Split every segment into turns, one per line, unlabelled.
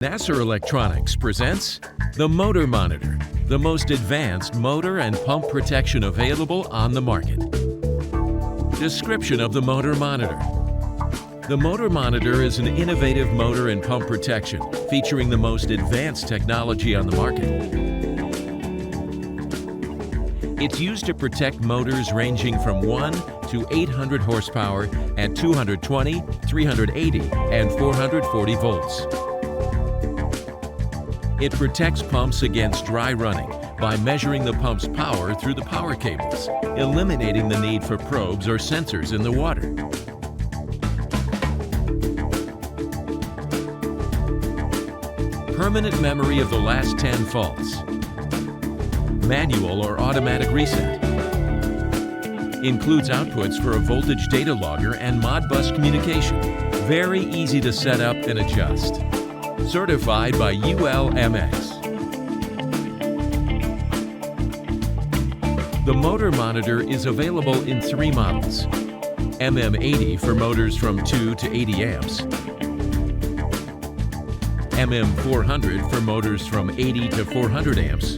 Nassar Electronics presents the Motor Monitor, the most advanced motor and pump protection available on the market. Description of the Motor Monitor. The Motor Monitor is an innovative motor and pump protection featuring the most advanced technology on the market. It's used to protect motors ranging from 1 to 800 horsepower at 220, 380, and 440 volts. It protects pumps against dry running by measuring the pump's power through the power cables, eliminating the need for probes or sensors in the water. Permanent memory of the last 10 faults. Manual or automatic reset. Includes outputs for a voltage data logger and Modbus communication. Very easy to set up and adjust. Certified by ULMX. The Motor Monitor is available in 3 models. MM80 for motors from 2 to 80 amps. MM400 for motors from 80 to 400 amps.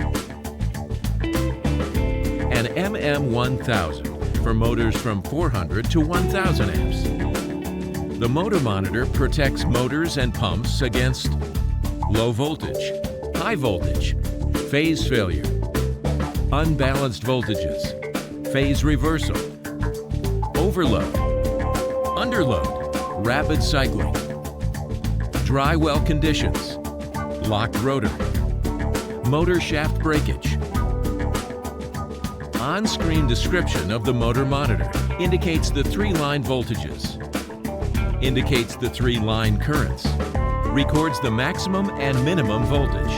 And MM1000 for motors from 400 to 1000 amps. The Motor Monitor protects motors and pumps against low voltage, high voltage, phase failure, unbalanced voltages, phase reversal, overload, underload, rapid cycling, dry well conditions, locked rotor, motor shaft breakage. On-screen description of the Motor Monitor indicates the 3-line voltages, indicates the 3-line currents, records the maximum and minimum voltage,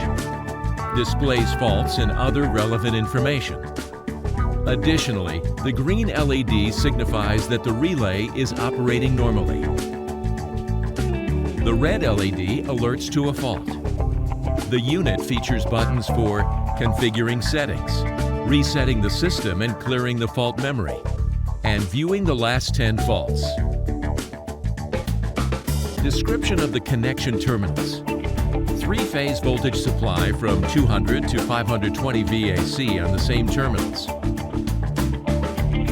displays faults and other relevant information. Additionally, the green LED signifies that the relay is operating normally. The red LED alerts to a fault. The unit features buttons for configuring settings, resetting the system and clearing the fault memory, and viewing the last 10 faults. Description of the connection terminals. 3-phase voltage supply from 200 to 520 VAC on the same terminals.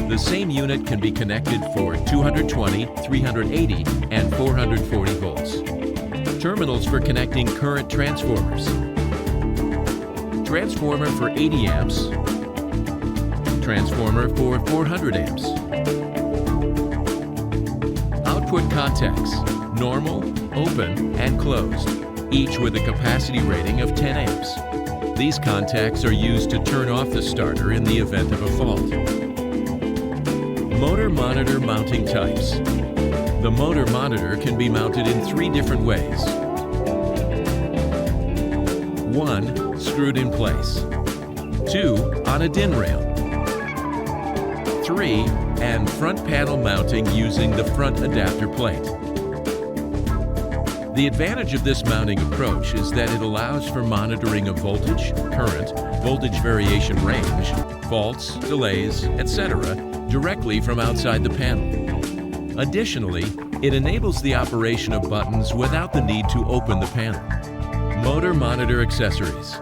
The same unit can be connected for 220, 380, and 440 volts. Terminals for connecting current transformers. Transformer for 80 amps. Transformer for 400 amps. Output contacts. Normal, open, and closed, each with a capacity rating of 10 amps. These contacts are used to turn off the starter in the event of a fault. Motor Monitor mounting types. The Motor Monitor can be mounted in 3 different ways. 1. Screwed in place. 2. On a DIN rail. 3. And front panel mounting using the front adapter plate. The advantage of this mounting approach is that it allows for monitoring of voltage, current, voltage variation range, faults, delays, etc. directly from outside the panel. Additionally, it enables the operation of buttons without the need to open the panel. Motor Monitor accessories.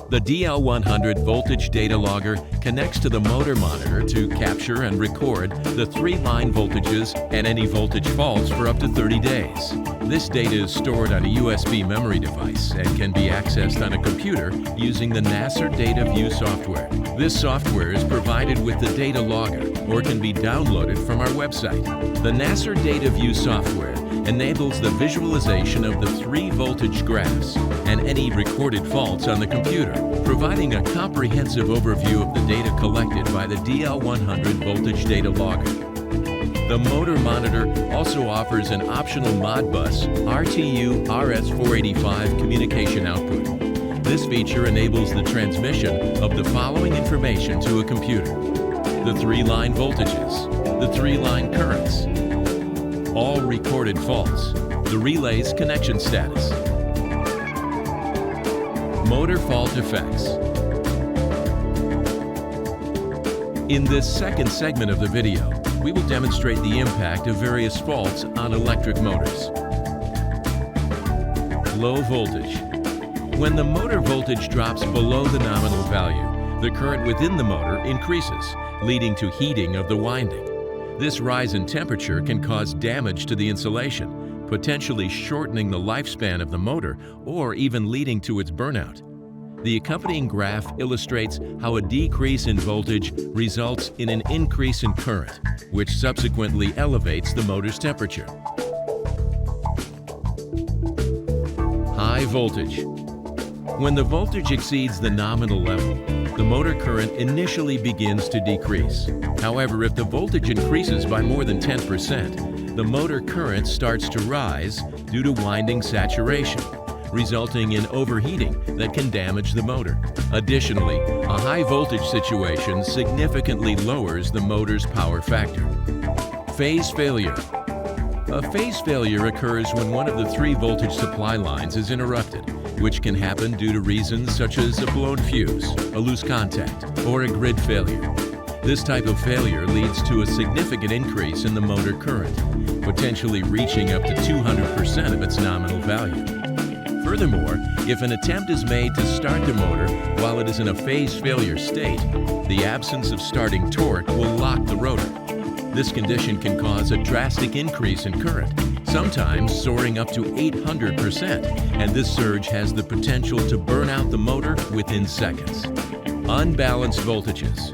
The DL100 voltage data logger connects to the Motor Monitor to capture and record the 3-line voltages and any voltage faults for up to 30 days. This data is stored on a USB memory device and can be accessed on a computer using the Nassar Data View software. This software is provided with the data logger or can be downloaded from our website. The Nassar Data View software enables the visualization of the 3 voltage graphs and any recorded faults on the computer, providing a comprehensive overview of the data collected by the DL100 voltage data logger. The Motor Monitor also offers an optional Modbus RTU RS485 communication output. This feature enables the transmission of the following information to a computer: the 3-line voltages, the 3-line currents, all recorded faults, the relay's connection status, motor fault effects. In this second segment of the video, we will demonstrate the impact of various faults on electric motors. low voltage. When the motor voltage drops below the nominal value, the current within the motor increases, leading to heating of the winding. This rise in temperature can cause damage to the insulation, potentially shortening the lifespan of the motor or even leading to its burnout. The accompanying graph illustrates how a decrease in voltage results in an increase in current, which subsequently elevates the motor's temperature. High voltage. When the voltage exceeds the nominal level, the motor current initially begins to decrease. However, if the voltage increases by more than 10%, the motor current starts to rise due to winding saturation, resulting in overheating that can damage the motor. Additionally, a high voltage situation significantly lowers the motor's power factor. Phase failure. A phase failure occurs when one of the three voltage supply lines is interrupted, which can happen due to reasons such as a blown fuse, a loose contact, or a grid failure. This type of failure leads to a significant increase in the motor current, potentially reaching up to 200% of its nominal value. Furthermore, if an attempt is made to start the motor while it is in a phase failure state, the absence of starting torque will lock the rotor. This condition can cause a drastic increase in current, sometimes soaring up to 800%, and this surge has the potential to burn out the motor within seconds. Unbalanced voltages.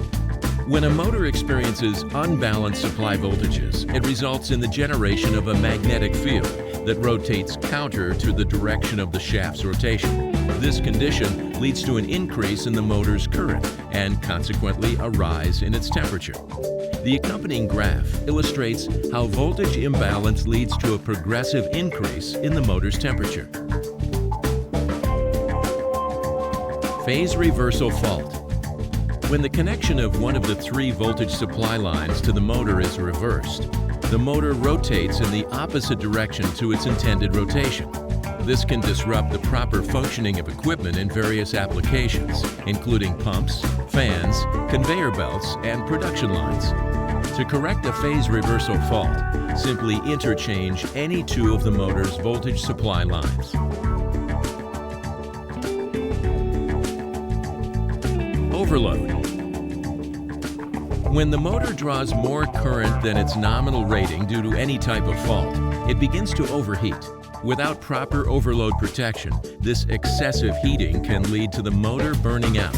When a motor experiences unbalanced supply voltages, it results in the generation of a magnetic field that rotates counter to the direction of the shaft's rotation. This condition leads to an increase in the motor's current and consequently a rise in its temperature. The accompanying graph illustrates how voltage imbalance leads to a progressive increase in the motor's temperature. Phase reversal fault. When the connection of one of the three voltage supply lines to the motor is reversed, the motor rotates in the opposite direction to its intended rotation. This can disrupt the proper functioning of equipment in various applications, including pumps, fans, conveyor belts, and production lines. To correct a phase reversal fault, simply interchange any two of the motor's voltage supply lines. Overload. When the motor draws more current than its nominal rating due to any type of fault, it begins to overheat. Without proper overload protection, this excessive heating can lead to the motor burning out.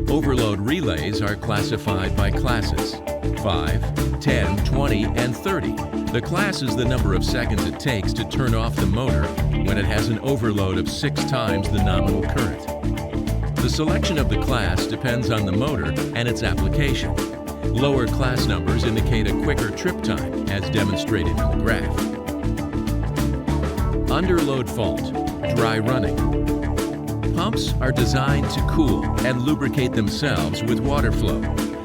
Overload relays are classified by classes: 5, 10, 20, and 30. The class is the number of seconds it takes to turn off the motor when it has an overload of 6 times the nominal current. The selection of the class depends on the motor and its application. Lower class numbers indicate a quicker trip time, as demonstrated in the graph. Underload fault, dry running. Pumps are designed to cool and lubricate themselves with water flow.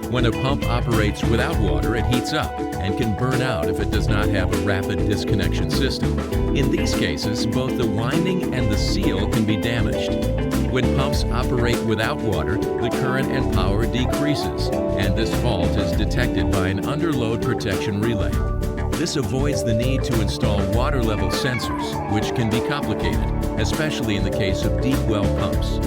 When a pump operates without water, it heats up and can burn out if it does not have a rapid disconnection system. In these cases, both the winding and the seal can be damaged. When pumps operate without water, the current and power decreases, and this fault is detected by an underload protection relay. This avoids the need to install water level sensors, which can be complicated, especially in the case of deep well pumps.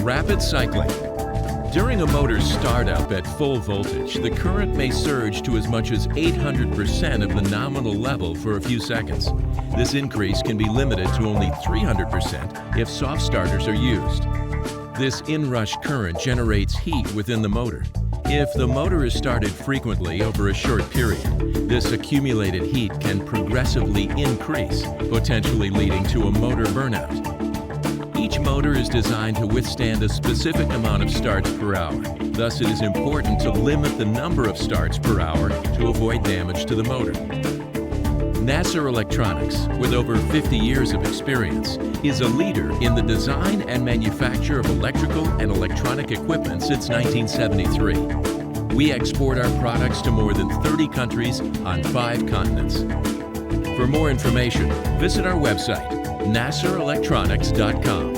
Rapid cycling. During a motor's startup at full voltage, the current may surge to as much as 800% of the nominal level for a few seconds. This increase can be limited to only 300% if soft starters are used. This inrush current generates heat within the motor. If the motor is started frequently over a short period, this accumulated heat can progressively increase, potentially leading to a motor burnout. Each motor is designed to withstand a specific amount of starts per hour. Thus, it is important to limit the number of starts per hour to avoid damage to the motor. Nassar Electronics, with over 50 years of experience, is a leader in the design and manufacture of electrical and electronic equipment since 1973. We export our products to more than 30 countries on 5 continents. For more information, visit our website, nassarelectronics.com.